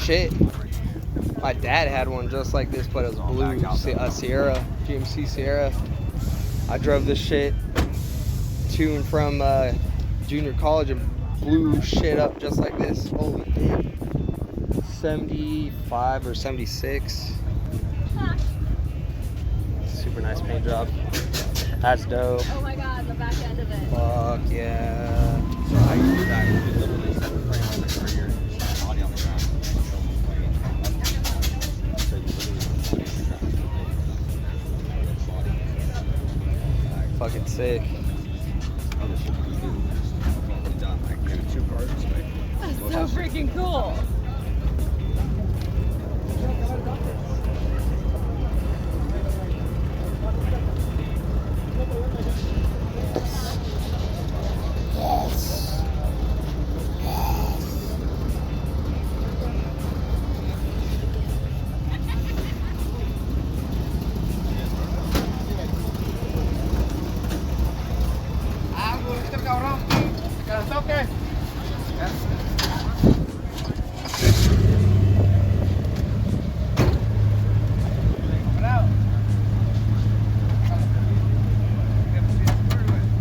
shit. My dad had one just like this, but it was blue, Sierra, GMC Sierra. I drove this shit to and from junior college and blew shit up just like this. Holy dick. 75 or 76. Super nice paint job. That's dope. Oh my god, the back end of it. Fuck yeah. I used to do that. We could literally set the frame on the career and just body on the ground. So you literally Fucking sick. other shit you can do. Done. Like, you have 2 cars this way. That's so freaking cool.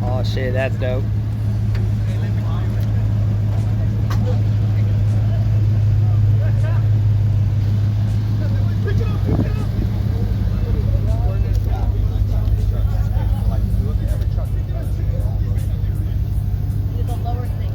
Oh shit, that's dope. The lower thing.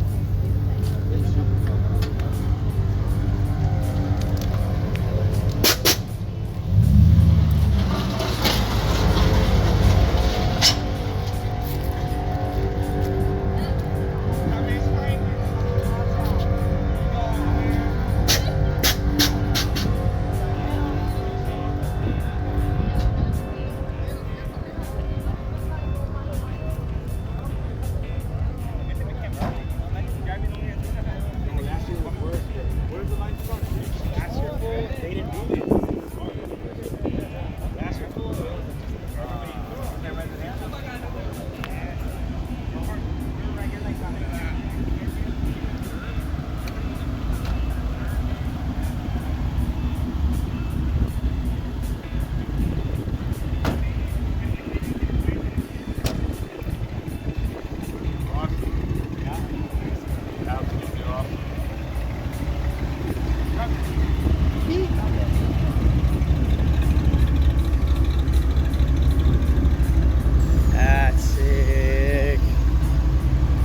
That's sick.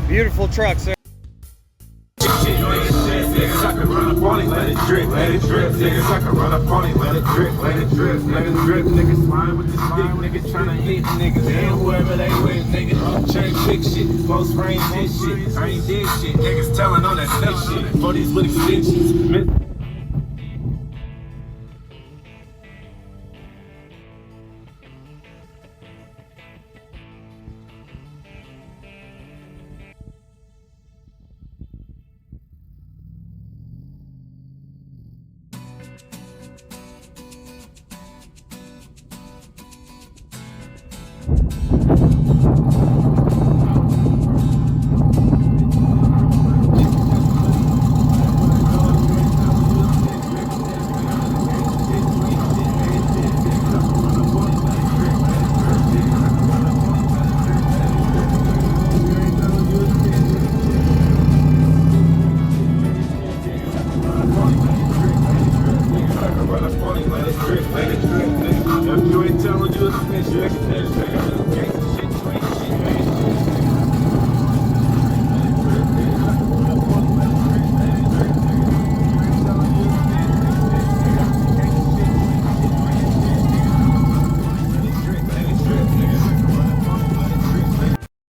Beautiful truck, sir. Niggas, I can run up on it, let it drip, let it drip. Niggas, I can run up on it, let it drip, let it drip, let it drip. Niggas flying with the stick, niggas tryna hit niggas. And whoever they with, nigga, cherry pick shit, close range hit shit. I ain't did shit, niggas telling on that slick shit. 40s with extensions. If you ain't telling you, it's